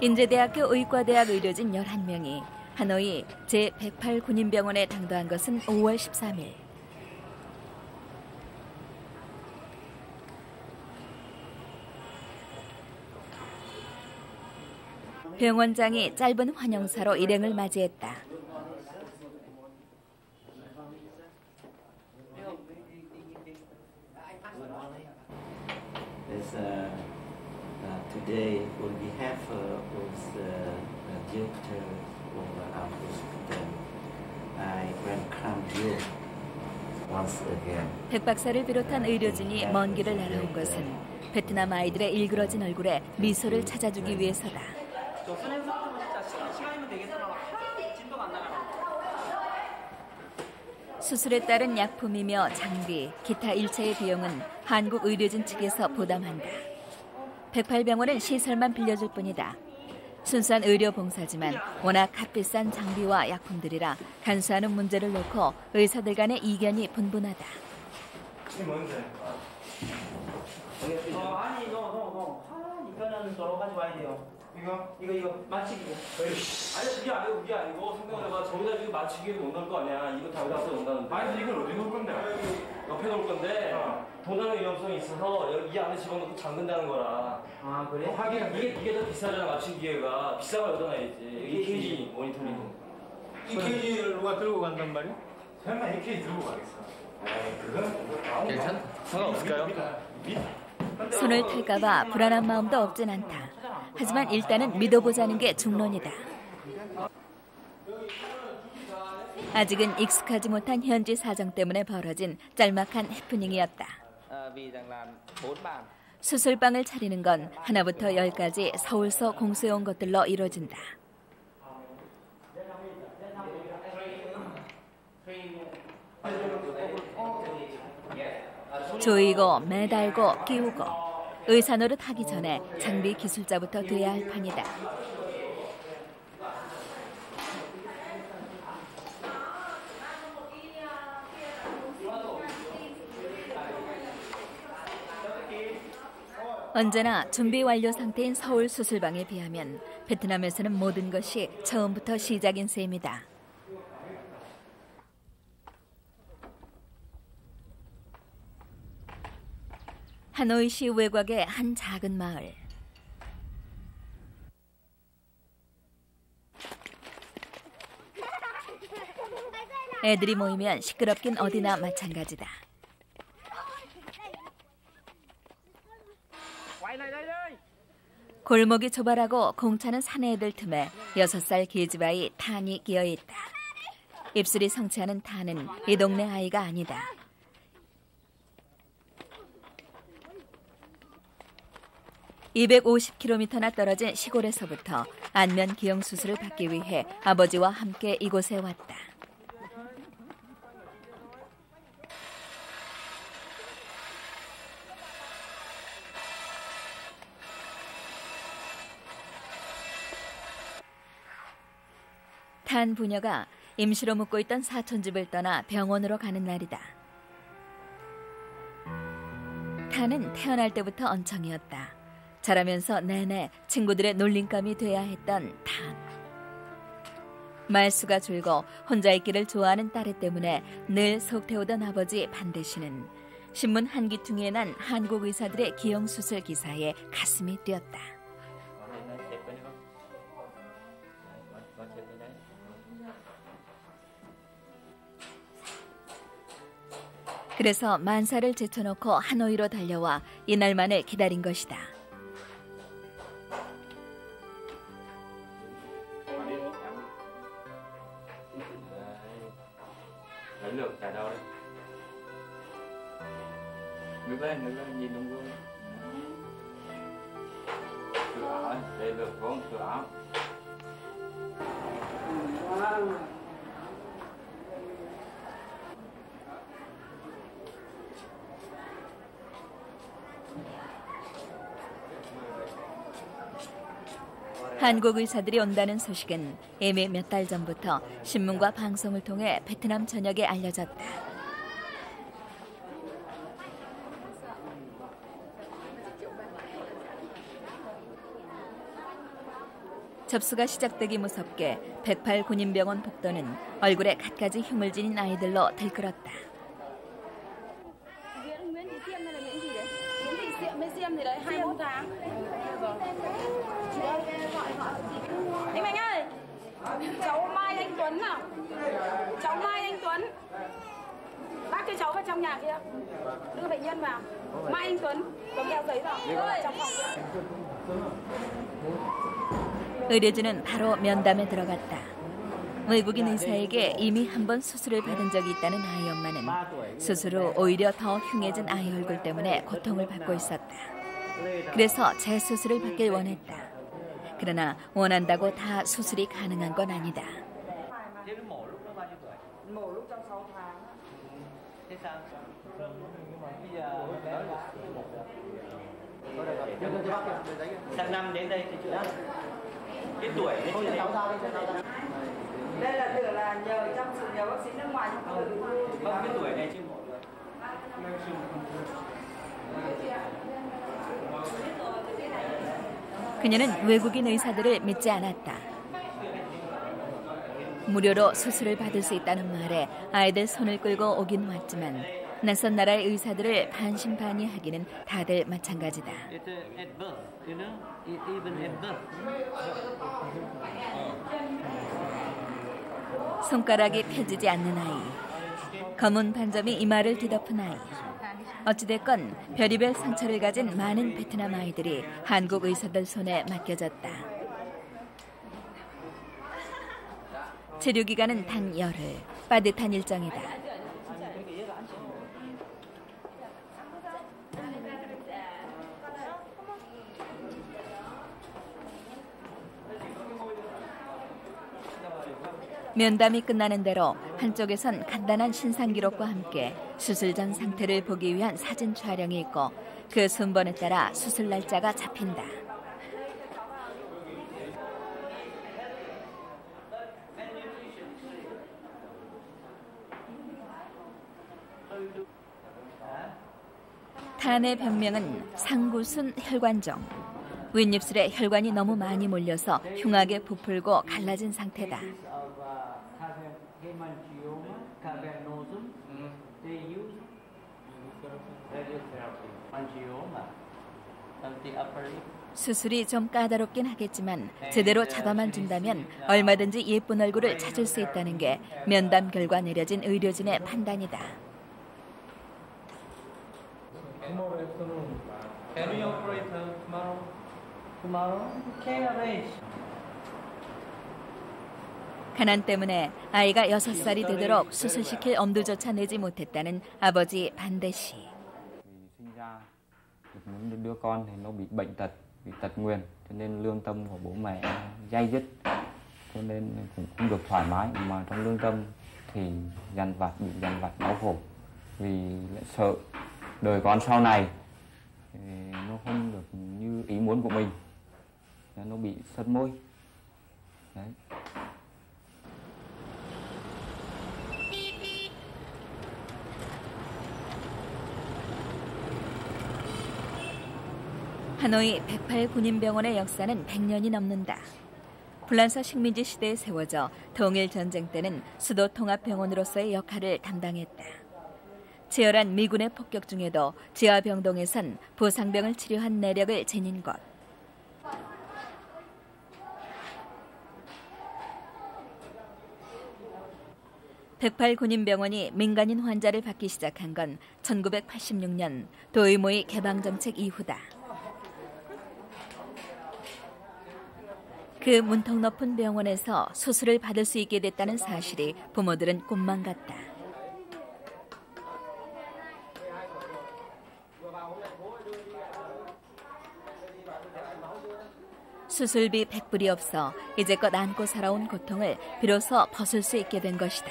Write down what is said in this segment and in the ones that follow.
인제대학교 의과대학 의료진 11명이 하노이 제108 군인병원에 당도한 것은 5월 13일. 병원장이 짧은 환영사로 일행을 맞이했다. Today on behalf of the director of our hospital, I welcome you once again. 백 박사를 비롯한 의료진이 먼 길을 날아온 것은 베트남 아이들의 일그러진 얼굴에 미소를 찾아주기 위해서다. 수술에 따른 약품이며 장비, 기타 일체의 비용은 한국 의료진 측에서 부담한다. 108병원은 시설만 빌려줄 뿐이다. 순수한 의료 봉사지만 워낙 값비싼 장비와 약품들이라 간수하는 문제를 놓고 의사들 간의 이견이 분분하다. 이게 뭔데? 아니 이거는 저러 가져와야 돼요. 이거 맞추기고. 아니 그게 아니고 생각해봐. 저기다 지금 맞추기를 못 넣을 거 아니야. 이거 다 여기다 넣는다는데. 아니 이걸 어디 놓을 건데? 옆에 놓을 건데 도난의 위험성이 있어서 이 안에 집어넣고 잠근다는 거라. 아 그래? 하긴 이게 더 비싸잖아. 맞춘 기계가. 비싼 거 여기다 놔야지. 이게 EKG 모니터링. EKG를 누가 들고 간단 말이야? 설마 EKG 들고 가겠어? 에이 그건 괜찮? 상관없을까요? 손을 탈까봐 불안한 마음도 없진 않다. 하지만 일단은 믿어보자는 게 중론이다. 아직은 익숙하지 못한 현지 사정 때문에 벌어진 짤막한 해프닝이었다. 수술방을 차리는 건 하나부터 10까지 서울서 공수해온 것들로 이루어진다. 조이고 매달고 끼우고 의사 노릇 하기 전에 장비 기술자부터 돼야 할 판이다. 언제나 준비 완료 상태인 서울 수술방에 비하면 베트남에서는 모든 것이 처음부터 시작인 셈이다. 하노이시 외곽의 한 작은 마을. 애들이 모이면 시끄럽긴 어디나 마찬가지다. 골목이 좁아라고 공차는 사내애들 틈에 6살 계집아이 탄이 끼어있다. 입술이 성취하는 탄은 이 동네 아이가 아니다. (250km나) 떨어진 시골에서부터 안면 기형 수술을 받기 위해 아버지와 함께 이곳에 왔다. 탄 부녀가 임시로 묵고 있던 사촌집을 떠나 병원으로 가는 날이다. 탄은 태어날 때부터 언청이었다. 자라면서 내내 친구들의 놀림감이 돼야 했던 탄. 말수가 줄고 혼자 있기를 좋아하는 딸애 때문에 늘 속태우던 아버지 반대시는 신문 한 귀퉁이에 난 한국 의사들의 기형수술 기사에 가슴이 뛰었다. 그래서 만사를 제쳐놓고 하노이로 달려와 이날만을 기다린 것이다. Nước trả đâu đấy? Nước lên nhìn đúng luôn. Cửa áo, đây được không? Cửa áo. 한국 의사들이 온다는 소식은 이미 몇 달 전부터 신문과 방송을 통해 베트남 전역에 알려졌다. 접수가 시작되기 무섭게 108 군인병원 복도는 얼굴에 갖가지 흉을 지닌 아이들로 들끓었다. Anh Mạnh ơi, cháu Mai Anh Tuấn nào? Cháu Mai Anh Tuấn. Bác cho cháu vào trong nhà kia. Đưa bệnh nhân vào. Mai Anh Tuấn, có keo giấy rồi. Trong phòng kia. 의료진은 바로 면담에 들어갔다. 외국인 의사에게 이미 한 번 수술을 받은 적이 있다는 아이 엄마는 수술 후 오히려 더 흉해진 아이 얼굴 때문에 고통을 받고 있었다. 그래서 재수술을 받길 원했다. 그러나 원한다고 다 수술이 가능한 건 아니다. Sang năm đến đây thì chưa cái tuổi đấy chưa đến. Đây là tưởng là nhờ trong sự nhờ bác sĩ nước ngoài nhưng Không cái tuổi này chưa mổ được. 그녀는 외국인 의사들을 믿지 않았다. 무료로 수술을 받을 수 있다는 말에 아이들 손을 끌고 오긴 왔지만 낯선 나라의 의사들을 반신반의하기는 다들 마찬가지다. 손가락이 펴지지 않는 아이, 검은 반점이 이마를 뒤덮은 아이. 어찌됐건 별의별 상처를 가진 많은 베트남 아이들이 한국 의사들 손에 맡겨졌다. 치료 기간은 단 열흘, 빠듯한 일정이다. 면담이 끝나는 대로 한쪽에선 간단한 신상 기록과 함께 수술 전 상태를 보기 위한 사진 촬영이 있고 그 순번에 따라 수술 날짜가 잡힌다. 탄의 병명은 상구순 혈관종. 윗입술에 혈관이 너무 많이 몰려서 흉하게 부풀고 갈라진 상태다. 수술이 좀 까다롭긴 하겠지만 제대로 잡아만 준다면 얼마든지 예쁜 얼굴을 찾을 수 있다는 게 면담 결과 내려진 의료진의 판단이다. Can we operate tomorrow? Tomorrow? Okay, arrange. 가난 때문에 아이가 6살이 되도록 수술시킬 엄두조차 내지 못했다는 아버지 반대 씨. Sinh ra một đứa con thì nó bị bệnh tật, bị tật nguyền, cho nên lương tâm của bố mẹ day dứt, cho nên cũng không được thoải mái, mà trong lương tâm thì dằn vặt, bị dằn vặt đau khổ, vì lại sợ đời con sau này thì nó không được như ý muốn của mình, nó bị sân môi. Đấy. 하노이 108 군인병원의 역사는 100년이 넘는다. 불란서 식민지 시대에 세워져 통일 전쟁 때는 수도 통합병원으로서의 역할을 담당했다. 치열한 미군의 폭격 중에도 지하병동에선 부상병을 치료한 내력을 지닌 곳. 백팔 군인병원이 민간인 환자를 받기 시작한 건 1986년 도이모이 개방정책 이후다. 그 문턱 높은 병원에서 수술을 받을 수 있게 됐다는 사실이 부모들은 꿈만 같다. 수술비 100불이 없어 이제껏 안고 살아온 고통을 비로소 벗을 수 있게 된 것이다.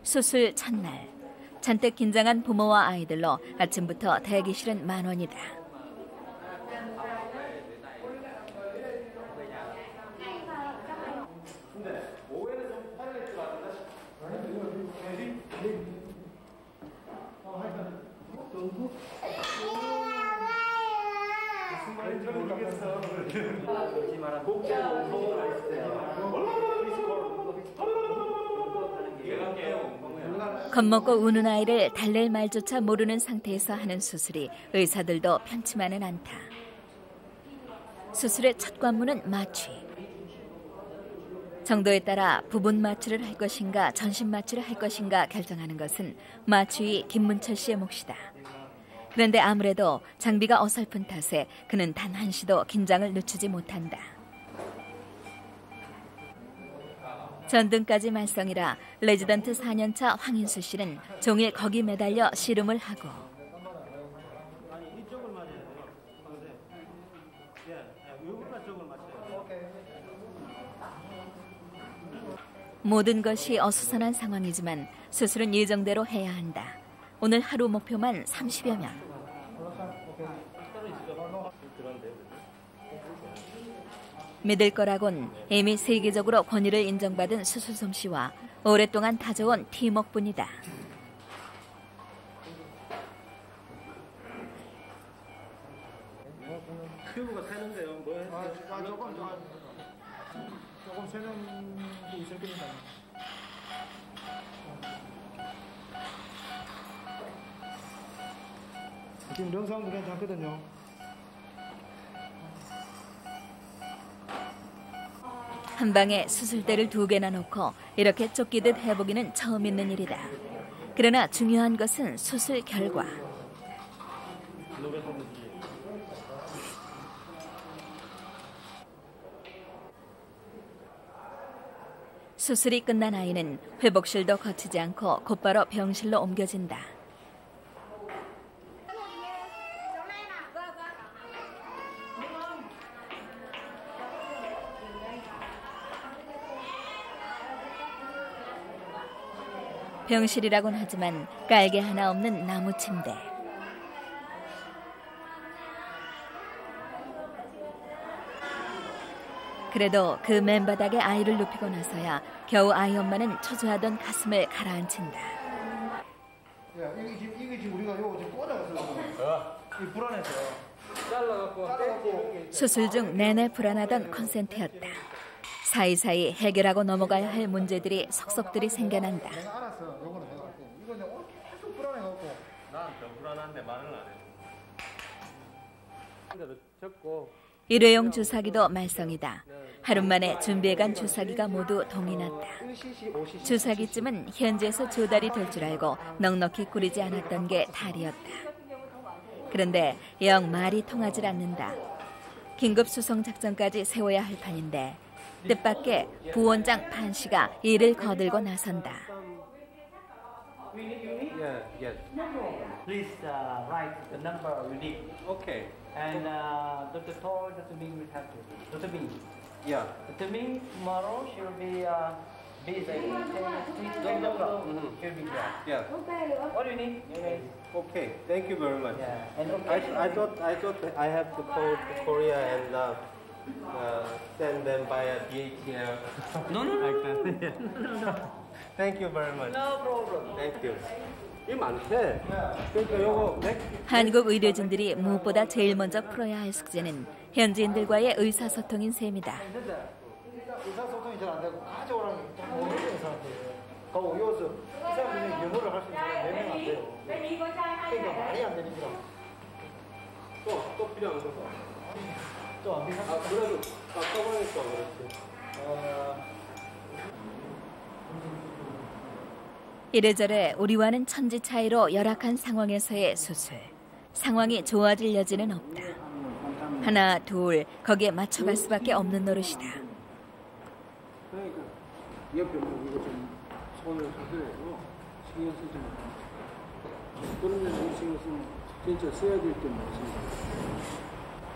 수술 첫날, 잔뜩 긴장한 부모와 아이들로 아침부터 대기실은 만원이다. 겁먹고 우는 아이를 달랠 말조차 모르는 상태에서 하는 수술이 의사들도 편치만은 않다. 수술의 첫 관문은 마취. 정도에 따라 부분 마취를 할 것인가 전신 마취를 할 것인가 결정하는 것은 마취의 김문철 씨의 몫이다. 그런데 아무래도 장비가 어설픈 탓에 그는 단 한시도 긴장을 늦추지 못한다. 전등까지 말썽이라 레지던트 4년차 황인수 씨는 종일 거기 매달려 씨름을 하고 모든 것이 어수선한 상황이지만 수술은 예정대로 해야 한다. 오늘 하루 목표만 30여 명. 믿을 거라곤 이미 세계적으로 권위를 인정받은 수술 솜씨와 오랫동안 다져온 팀워크뿐이다. 튜브가 새는데요. 뭐 조금 새는 게 있을 겁니다. 지금 영상도 괜찮거든요. 한 방에 수술대를 2개나 놓고 이렇게 쫓기듯 해보기는 처음 있는 일이다. 그러나 중요한 것은 수술 결과. 수술이 끝난 아이는 회복실도 거치지 않고 곧바로 병실로 옮겨진다. 병실이라곤 하지만 깔개 하나 없는 나무 침대. 그래도 그 맨바닥에 아이를 눕히고 나서야 겨우 아이 엄마는 초조하던 가슴을 가라앉힌다. 이게 지금 우리가 요거 지금 꽂아서 이 불안해서 잘라갖고 수술 중 내내 불안하던 콘센트였다. 사이사이 해결하고 넘어가야 할 문제들이 속속들이 생겨난다. 내가 알았어. 요거는 내가 할게. 이거 내가 오늘 계속 불안해갖고 난 더 불안한데 말을 안 해. 근데도 적고 일회용 주사기도 말썽이다. 하루 만에 준비해간 주사기가 모두 동이 났다. 주사기쯤은 현지에서 조달이 될 줄 알고 넉넉히 꾸리지 않았던 게 탈이었다. 그런데 영 말이 통하질 않는다. 긴급 수송 작전까지 세워야 할 판인데 뜻밖의 부원장 판 씨가 이를 거들고 나선다. Yes. Please write the number you need. Okay. And Dr. Thor, Dr. Ming will have to. Dr. Ming. Yeah. Dr. Ming, tomorrow she will be busy. Please take the floor. She'll be here. Yeah. What do you need? Okay. Thank you very much. Yeah. And I thought I have to call to Korea and send them via DHL. No. like that. Thank you very much. No problem. Thank you. 이 많대. 그러니까 요거 한국 의료진들이 무엇보다 제일 먼저 풀어야 할 숙제는 현지인들과의 의사소통인 셈이다. 의사소통이 잘 안 되고 가져오라는 게 잘 모르는 사람들. 그리고 여기서 이 사람들이 영어를 할 수 있는 사람이 4명 안 돼요. 그러니까 말이 안 되니까. 또 필요한 거. 또안 되니까. 아 그래도 아까보니까 그렇지. 이래저래 우리와는 천지 차이로 열악한 상황에서의 수술. 상황이 좋아질 여지는 없다. 하나, 둘, 거기에 맞춰갈 수밖에 없는 노릇이다. 그러니까 옆에 이거 좀 손을 하더라도 신경 쓰지 마. 그런 데서 이 신경 쓰면 진짜 써야 될 게 많습니다.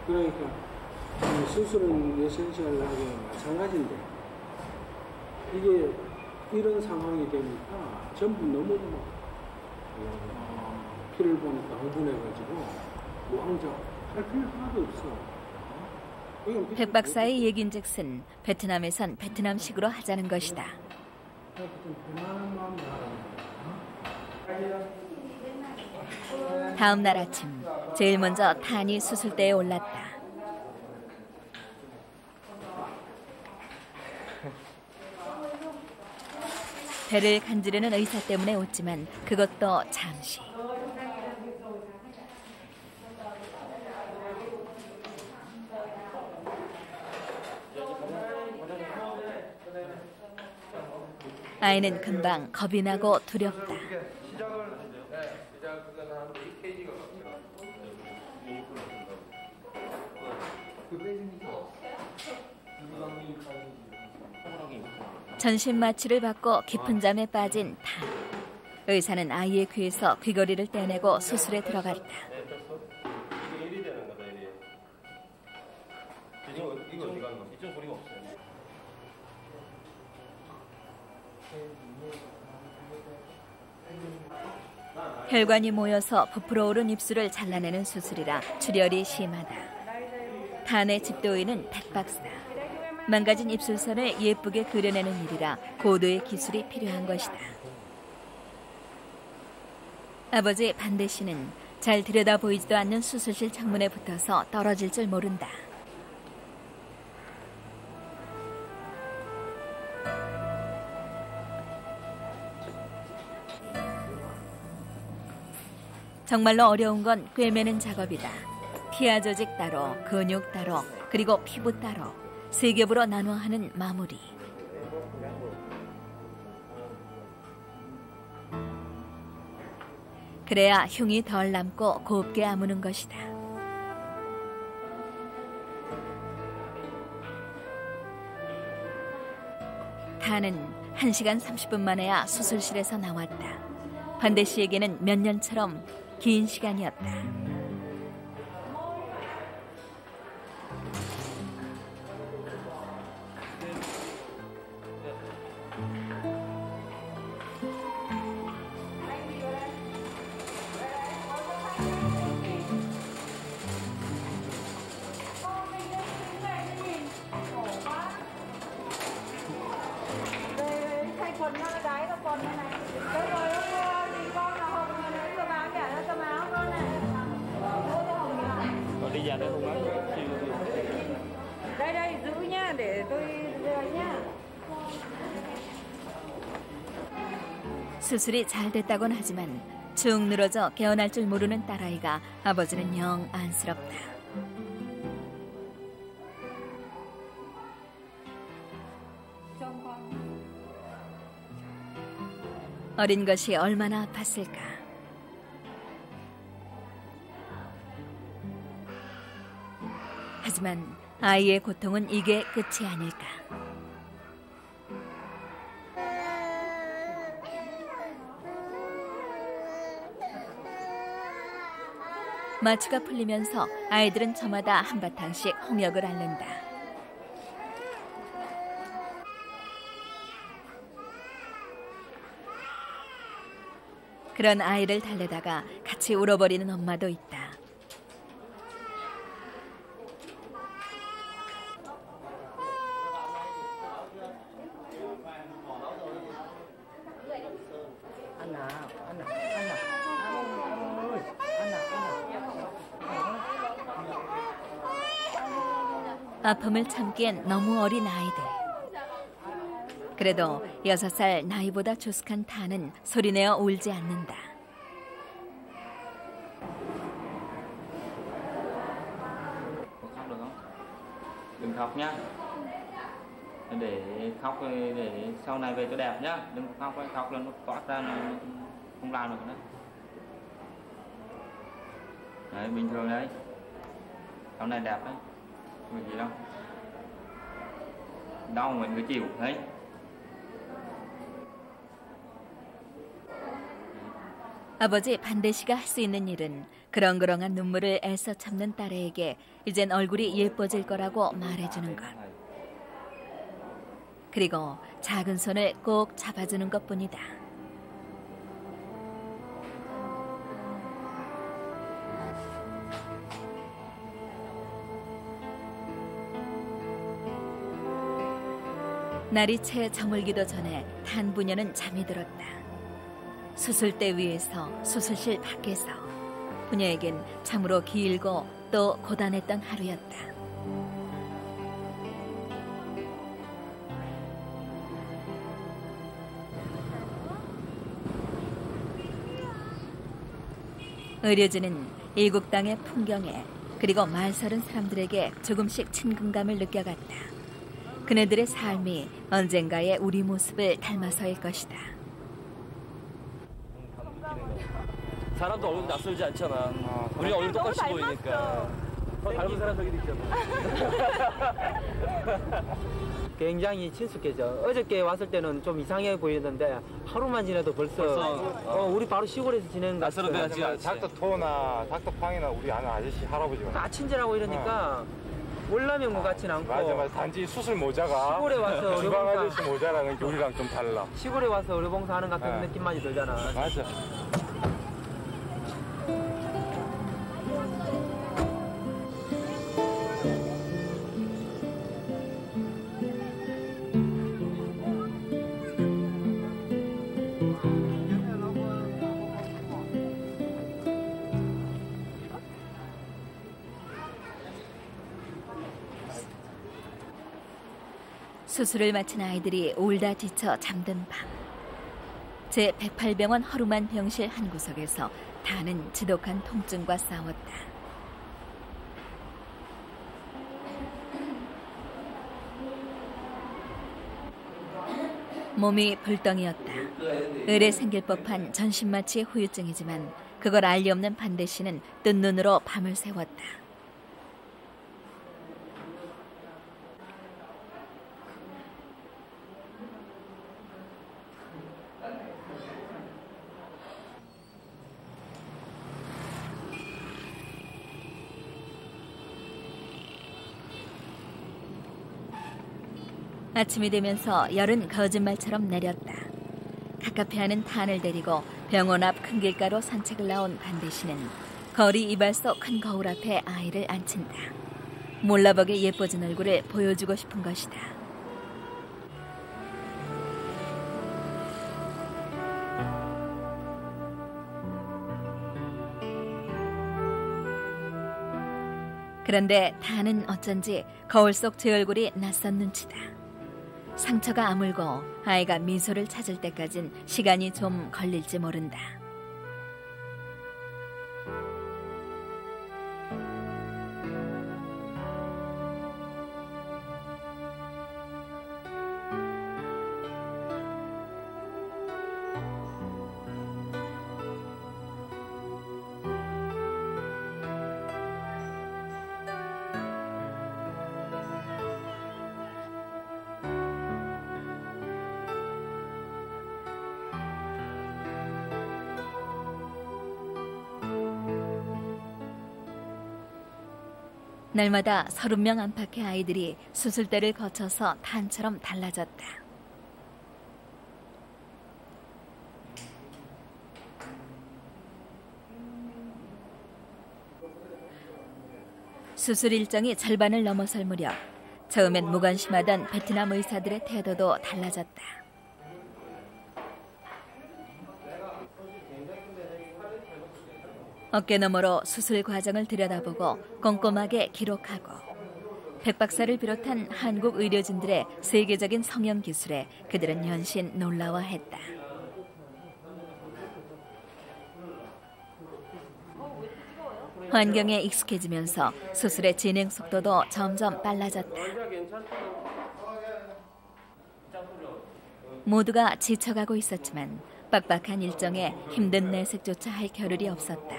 그러니까 이 수술은 에센셜하게 마찬가지인데 이게 이런 상황이 되니까 전부 너무 피를 보니까 흥분해가지고 무항정 할 필요 하나도 없어. 백 박사의 얘긴즉슨 베트남에선 베트남식으로 하자는 것이다. 다음 날 아침 제일 먼저 탄이 수술대에 올랐다. 배를 간지르는 의사 때문에 웃지만 그것도 잠시. 아이는 금방 겁이 나고 두렵다. 전신 마취를 받고 깊은 잠에 빠진 타. 의사는 아이의 귀에서 귀걸이를 떼내고 수술에 들어갔다. 이쪽 고리가 없어요. 혈관이 모여서 부풀어 오른 입술을 잘라내는 수술이라 출혈이 심하다. 탄의 집도인은 백박사다. 망가진 입술선을 예쁘게 그려내는 일이라 고도의 기술이 필요한 것이다. 아버지 반대 씨는 잘 들여다 보이지도 않는 수술실 창문에 붙어서 떨어질 줄 모른다. 정말로 어려운 건 꿰매는 작업이다. 피하 조직 따로, 근육 따로, 그리고 피부 따로 세 겹으로 나눠 하는 마무리. 그래야 흉이 덜 남고 곱게 아무는 것이다. 타는 1시간 30분 만에야 수술실에서 나왔다. 반대 씨에게는 몇 년처럼 긴 시간이었다. 수술이 잘 됐다곤 하지만 축 늘어져 깨어날 줄 모르는 딸아이가 아버지는 영 안쓰럽다. 어린 것이 얼마나 아팠을까. 하지만 아이의 고통은 이게 끝이 아닐까. 마취가 풀리면서 아이들은 저마다 한바탕씩 홍역을 앓는다. 그런 아이를 달래다가 같이 울어버리는 엄마도 있다. 아픔을 참기엔 너무 어린 아이들. 그래도 6살 나이보다 조숙한 타는 소리내어 울지 않는다. Khóc được không? Đừng khóc nhá. Để khóc để sau này về cho đẹp nhá. Đừng khóc là nó toát ra nó không làm được nữa. Đấy, bình thường đấy. Sau này đẹp đấy. Không gì đâu. Đau mình cứ chịu thấy. 아버지 반대 씨가 할 수 있는 일은 그렁그렁한 눈물을 애써 참는 딸에게 이젠 얼굴이 예뻐질 거라고 말해주는 것. 그리고 작은 손을 꼭 잡아주는 것뿐이다. 날이 채 저물기도 전에 탄 부녀는 잠이 들었다. 수술대 위에서 수술실 밖에서 부녀에겐 참으로 길고 또 고단했던 하루였다. 의료진은 일국 땅의 풍경에 그리고 말살은 사람들에게 조금씩 친근감을 느껴갔다. 그네들의 삶이 언젠가의 우리 모습을 닮아서일 것이다. 사람도 얼굴 낯설지 않잖아. 우리 얼굴 똑같이 보이니까. 더 닮은 사람 저기도 있잖아. 굉장히 친숙해져. 어저께 왔을 때는 좀 이상해 보이는데 하루만 지나도 벌써 우리 바로 시골에서 지내는 것 낯설어 배웠지. 닥터 토나 닥터 팡이나 우리 아는 아저씨 할아버지가 다 친절하고 이러니까 월남용 것 같진 않고. 맞아. 단지 수술 모자가 시골에 와서 주방 아저씨 모자라는 게 우리랑 좀 달라. 시골에 와서 의료봉사하는 것 같은 느낌만이 들잖아. 맞아. 수술을 마친 아이들이 울다 지쳐 잠든 밤. 제108병원 허름한 병실 한 구석에서 다는 지독한 통증과 싸웠다. 몸이 불덩이었다. 을에 생길 법한 전신마취의 후유증이지만 그걸 알 리 없는 반대 씨는 뜬 눈으로 밤을 새웠다. 아침이 되면서 열은 거짓말처럼 내렸다. 갑갑해하는 탄을 데리고 병원 앞 큰 길가로 산책을 나온 반대 씨는 거리 이발소 큰 거울 앞에 아이를 앉힌다. 몰라보게 예뻐진 얼굴을 보여주고 싶은 것이다. 그런데 탄은 어쩐지 거울 속 제 얼굴이 낯선 눈치다. 상처가 아물고 아이가 미소를 찾을 때까진 시간이 좀 걸릴지 모른다. 날마다 30명 안팎의 아이들이 수술대를 거쳐서 탄처럼 달라졌다. 수술 일정이 절반을 넘어설 무렵 처음엔 무관심하던 베트남 의사들의 태도도 달라졌다. 어깨너머로 수술 과정을 들여다보고 꼼꼼하게 기록하고 백 박사를 비롯한 한국 의료진들의 세계적인 성형 기술에 그들은 연신 놀라워했다. 환경에 익숙해지면서 수술의 진행 속도도 점점 빨라졌다. 모두가 지쳐가고 있었지만 빡빡한 일정에 힘든 내색조차 할 겨를이 없었다.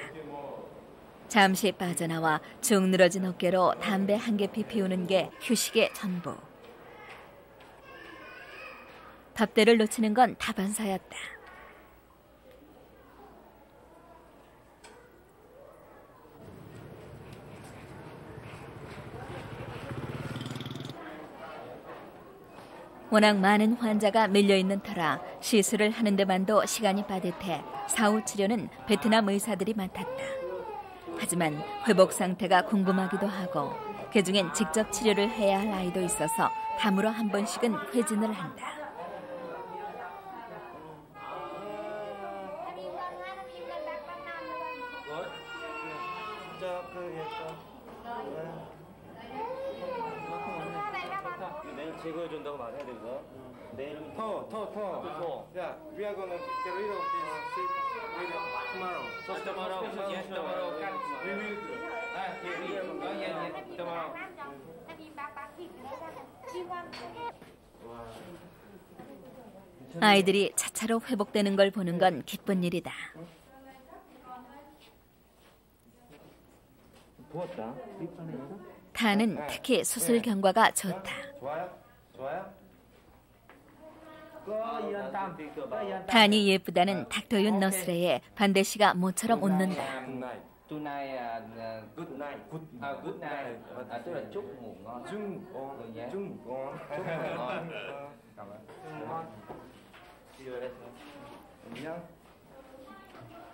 잠시 빠져나와 축 늘어진 어깨로 담배 한 개피 피우는 게 휴식의 전부. 밥대를 놓치는 건 다반사였다. 워낙 많은 환자가 밀려있는 터라 시술을 하는 데만도 시간이 빠듯해 사후 치료는 베트남 의사들이 맡았다. 하지만 회복 상태가 궁금하기도 하고 그중엔 직접 치료를 해야 할 아이도 있어서 담으로 한 번씩은 회진을 한다. 내일 제거해준다고 말해야 되거든. 내일은 Yeah, we are gonna get rid of this tomorrow. Just tomorrow. Yes, 아이들이 차차로 회복되는 걸 보는 건 기쁜 일이다. 타는 특히 수술 경과가 좋다. 탄이 예쁘다는 닥터윤 너스레에 반대 씨가 모처럼 웃는다.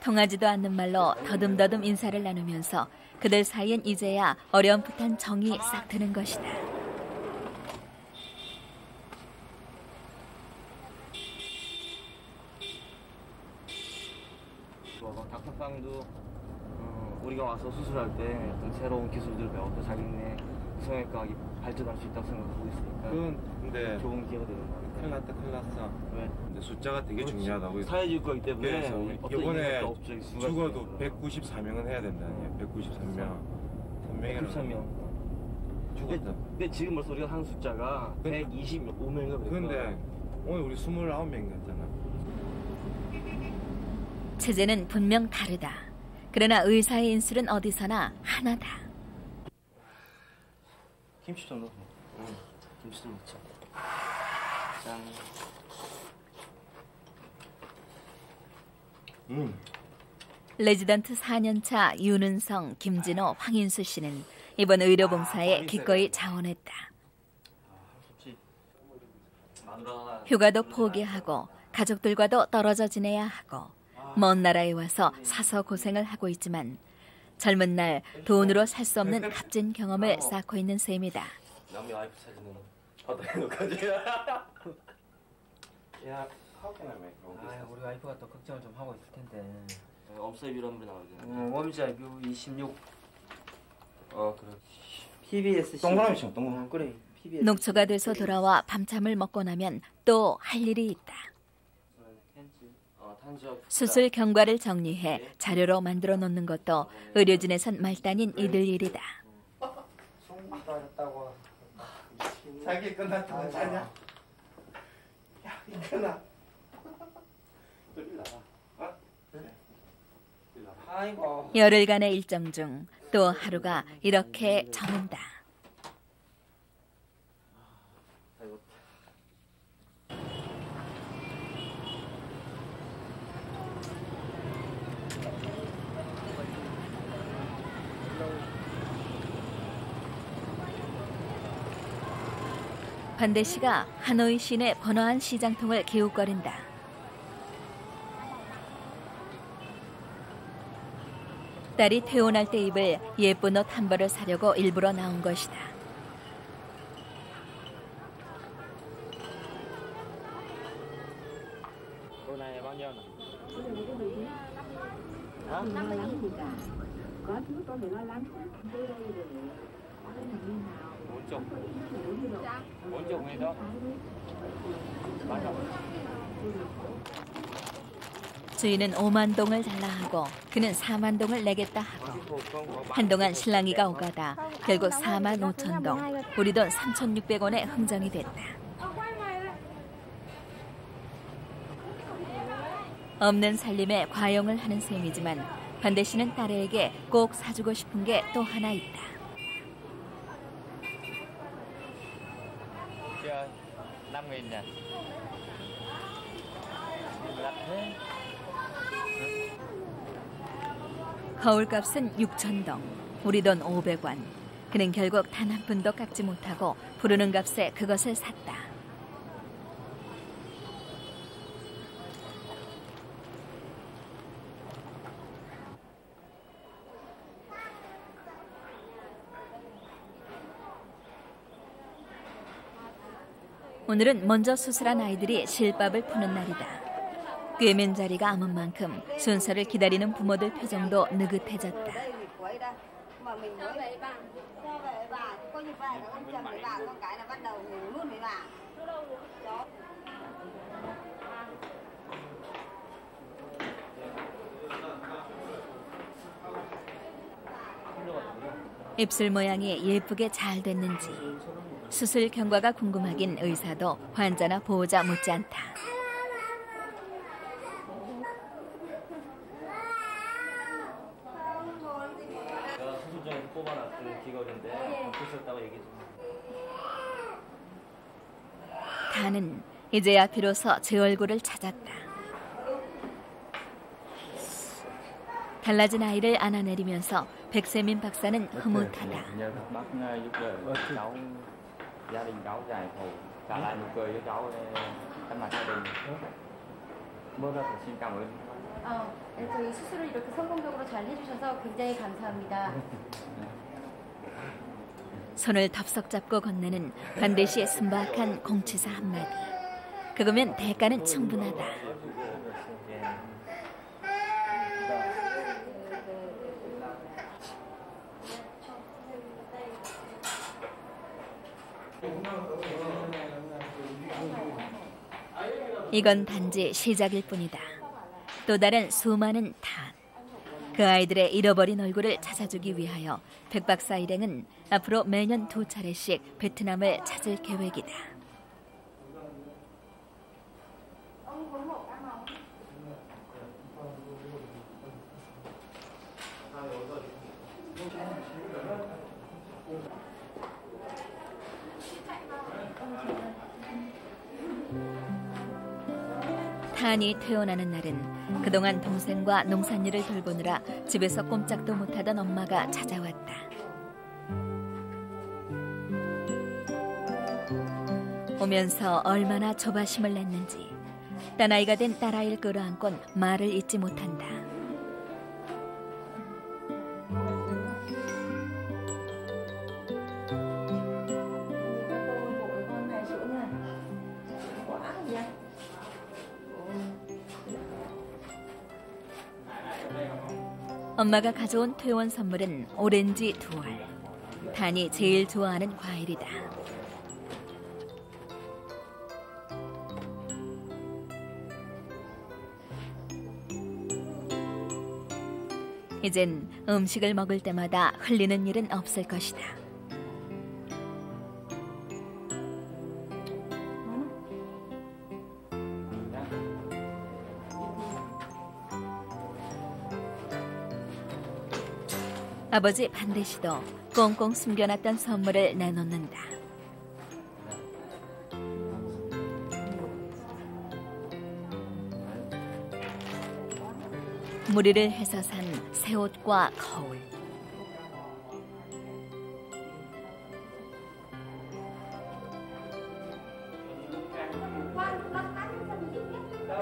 통하지도 않는 말로 더듬더듬 인사를 나누면서 그들 사이엔 이제야 어렴풋한 정이 싹 트는 것이다. 닥터팡도 우리가 와서 수술할 때 어떤 새로운 기술들을 배웠고 자기네 성형외과가 발전할 수 있다고 생각하고 있으니까 근데 좋은 기회가 되는 거 같아요. 큰일 났다 큰일 났어. 왜? 근데 숫자가 되게 중요하다고. 사회주의과이기 때문에 그래서 우리 어떤 이번에 이유가 없죠, 죽어도 194명은 해야 된다는 게 193명. 193명. 죽었다. 근데 지금 벌써 우리가 한 숫자가 125명인가 그랬다. 근데 오늘 우리 29명 갔잖아. 체제는 분명 다르다. 그러나 의사의 인술은 어디서나 하나다. 김치 좀 넣어. 김치 좀 넣자. 짠. 레지던트 4년차 윤은성, 김진호, 황인수 씨는 이번 의료봉사에 기꺼이 자원했다. 휴가도 포기하고 가족들과도 떨어져 지내야 하고 먼 나라에 와서 사서 고생을 하고 있지만 젊은 날 돈으로 살 수 없는 값진 경험을 쌓고 있는 셈이다. 남의 와이프 사진은 바닥에 놓고까지. 야, 우리 와이프가 또 걱정을 좀 하고 있을 텐데. 엄사이뷰 이런 분 나오잖아. 웜사이뷰 26. 그래. PBS. 동그라미 쳐, 동그라미. 그래. PBS. 녹초가 돼서 돌아와 밤잠을 먹고 나면 또 할 일이 있다. 수술 경과를 정리해 자료로 만들어 놓는 것도 의료진에선 말단인 이들 일이다. 자기 끝났다고 자냐? 야, 이거나. 아이고. 열흘간의 일정 중 또 하루가 이렇게 저문다. 반대 씨가 하노이 시내 번화한 시장통을 기웃거린다. 딸이 퇴원할 때 입을 예쁜 옷 한 벌을 사려고 일부러 나온 것이다. 주인은 5만 동을 달라 하고 그는 4만 동을 내겠다 하고 한동안 신랑이가 오가다 결국 4만 5천 동, 우리 돈 3,600원에 흥정이 됐다. 없는 살림에 과용을 하는 셈이지만 반대 씨는 딸에게 꼭 사주고 싶은 게 또 하나 있다. 거울값은 6,000동, 우리 돈 500원. 그는 결국 단 한 푼도 깎지 못하고 부르는 값에 그것을 샀다. 오늘은 먼저 수술한 아이들이 실밥을 푸는 날이다. 꿰맨 자리가 아문 만큼 순서를 기다리는 부모들 표정도 느긋해졌다. 입술 모양이 예쁘게 잘 됐는지 수술 경과가 궁금하긴 의사도 환자나 보호자 못지않다. 제가 수술장에서 뽑아놨던 귀걸이인데 없으셨다고 얘기 좀. 다는 이제야 비로소 제 얼굴을 찾았다. 달라진 아이를 안아내리면서 백세민 박사는 흐뭇하다. Nhờ các bác giúp đỡ cháu, gia đình cháu giải phẫu trả lại nụ cười cho cháu thay mặt gia đình. 먼저 xin cảm ơn. 네, 저희 수술을 이렇게 성공적으로 잘 해주셔서 굉장히 감사합니다. 손을 덥석 잡고 건네는 반드시 순박한 공치사 한마디. 그거면 대가는 충분하다. 이건 단지 시작일 뿐이다. 또 다른 수많은 탄. 그 아이들의 잃어버린 얼굴을 찾아주기 위하여 백 박사 일행은 앞으로 매년 2차례씩 베트남을 찾을 계획이다. 탄이 퇴원하는 날은 그동안 동생과 농산일을 돌보느라 집에서 꼼짝도 못하던 엄마가 찾아왔다. 오면서 얼마나 조바심을 냈는지 딸아이가 된 딸아이를 끌어안곤 말을 잇지 못한다. 엄마가 가져온 퇴원 선물은 오렌지 2알. 탄이 제일 좋아하는 과일이다. 이젠 음식을 먹을 때마다 흘리는 일은 없을 것이다. 아버지 반대시도 꽁꽁 숨겨놨던 선물을 내놓는다. 무리를 해서 산 새 옷과 거울.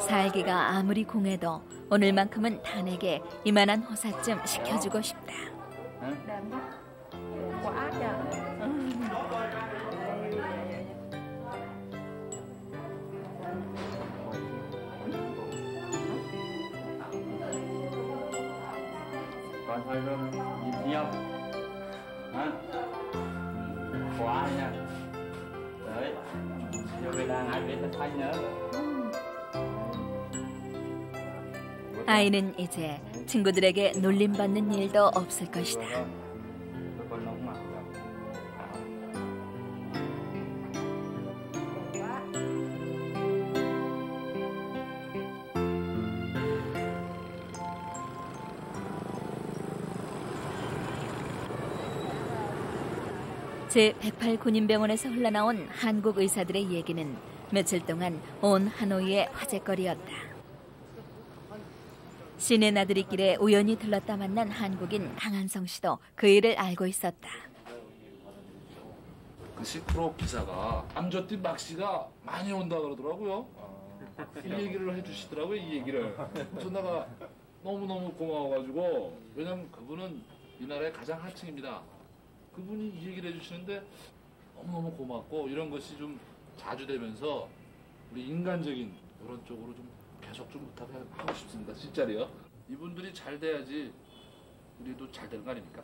살기가 아무리 공해도 오늘만큼은 탄에게 이만한 호사쯤 시켜주고 싶다. Quả kìa. Con hơi nhịp nhịp. Hả? Quả nha. Đấy. Giờ về đang ai biết là thanh nữa. 아이는 이제 친구들에게 놀림받는 일도 없을 것이다. 제108 군인병원에서 흘러나온 한국 의사들의 얘기는 며칠 동안 온 하노이의 화제거리였다. 시내 나들이길에 우연히 들렀다 만난 한국인 강한성 씨도 그 일을 알고 있었다. 그 시크로 기사가 암저띠 막 씨가 많이 온다 그러더라고요. 이 얘기를 해주시더라고요. 이 얘기를. 그래서 내가 너무너무 고마워가지고, 왜냐면 그분은 이 나라의 가장 하층입니다. 그분이 이 얘기를 해주시는데 너무너무 고맙고, 이런 것이 좀 자주 되면서 우리 인간적인 이런 쪽으로 좀 계속 좀 부탁하고 싶습니다. 진짜로요. 이분들이 잘 돼야지 우리도 잘 되는 거 아닙니까?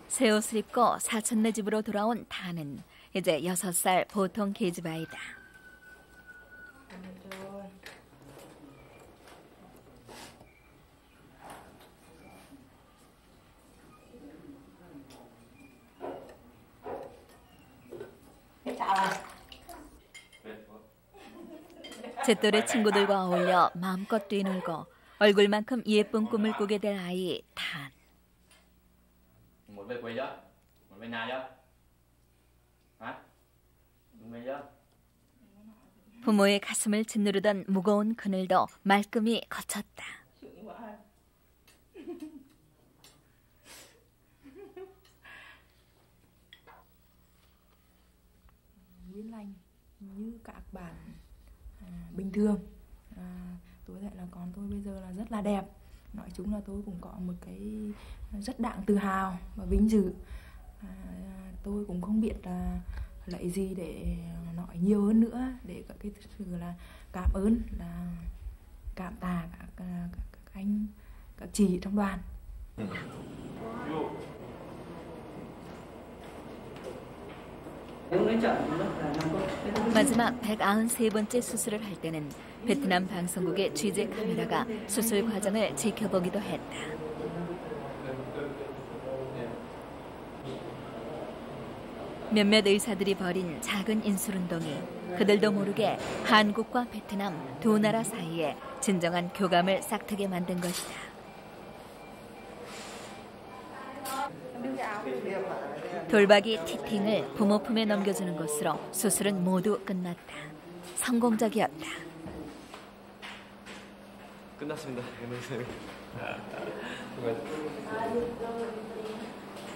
새 옷을 입고 사촌네 집으로 돌아온 탄은 이제 6살 보통 계집아이다. 잿또래 친구들과 어울려 마음껏 뛰놀고 얼굴만큼 예쁜 꿈을 꾸게 될 아이 탄. Muốn về quê chưa? Muốn về nhà chưa? Hả? Muốn về chưa? 부모의 가슴을 짓누르던 무거운 그늘도 말끔히 거쳤다. Nguyên lành như các bạn bình thường. Tôi thấy là con tôi bây giờ là rất là đẹp. Nói chung là tôi cũng có một cái rất đáng tự hào và vinh dự. Tôi cũng không biết là lấy gì để nói nhiều hơn nữa, để có cái sự là cảm ơn, là cảm tạ các anh, các chị trong đoàn. 마지막 193번째 수술을 할 때는 베트남 방송국의 취재 카메라가 수술 과정을 지켜보기도 했다. 몇몇 의사들이 벌인 작은 인술운동이 그들도 모르게 한국과 베트남 두 나라 사이에 진정한 교감을 싹트게 만든 것이다. 돌박이 티팅을 부모 품에 넘겨주는 것으로 수술은 모두 끝났다. 성공적이었다. 끝났습니다.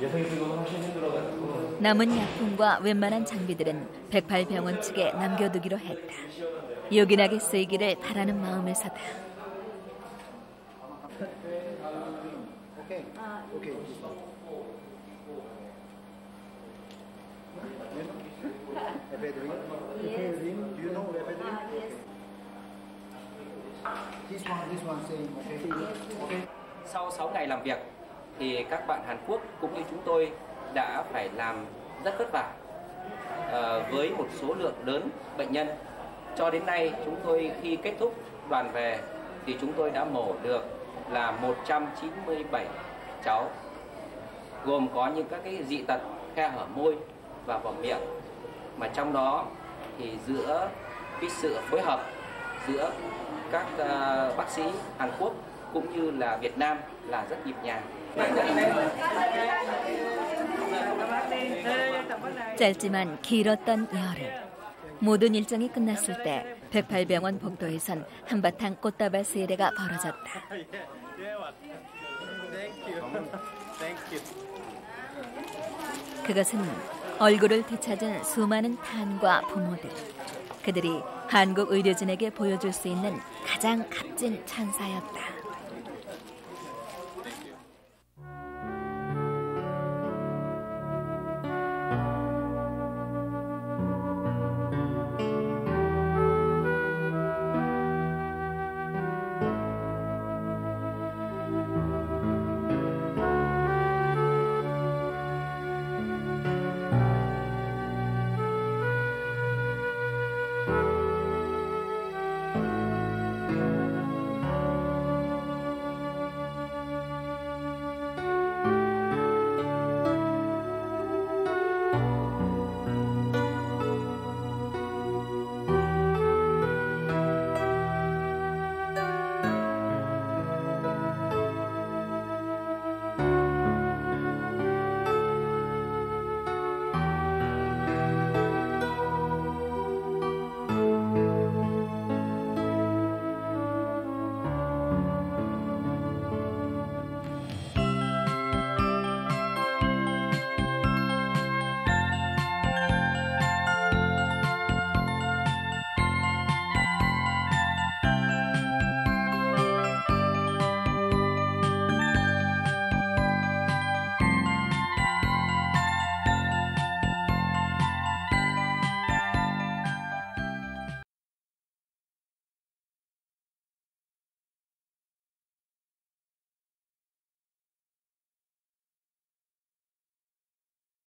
예상이 지금 훨씬 힘들어가지고. 남은 약품과 웬만한 장비들은 108병원 측에 남겨두기로 했다. 요긴하게 쓰이기를 바라는 마음에서다. 오케이. Ephedrine? Do you know ephedrine? Yes. This one saying okay. Sau 6 ngày làm việc thì các bạn Hàn Quốc cũng như chúng tôi đã phải làm rất vất vả với một số lượng lớn bệnh nhân. Cho đến nay chúng tôi khi kết thúc đoàn về thì chúng tôi đã mổ được là 197 cháu, gồm có những các cái dị tật khe hở môi và vòng miệng, mà trong đó thì giữa cái sự phối hợp giữa các bác sĩ Hàn Quốc cũng như là Việt Nam là rất nhịp nhàng. 짧지만 길었던 여름. 모든 일정이 끝났을 때 108병원 복도에선 한바탕 꽃다발 세례가 벌어졌다. 그것은 얼굴을 되찾은 수많은 탄과 부모들. 그들이 한국 의료진에게 보여줄 수 있는 가장 값진 찬사였다.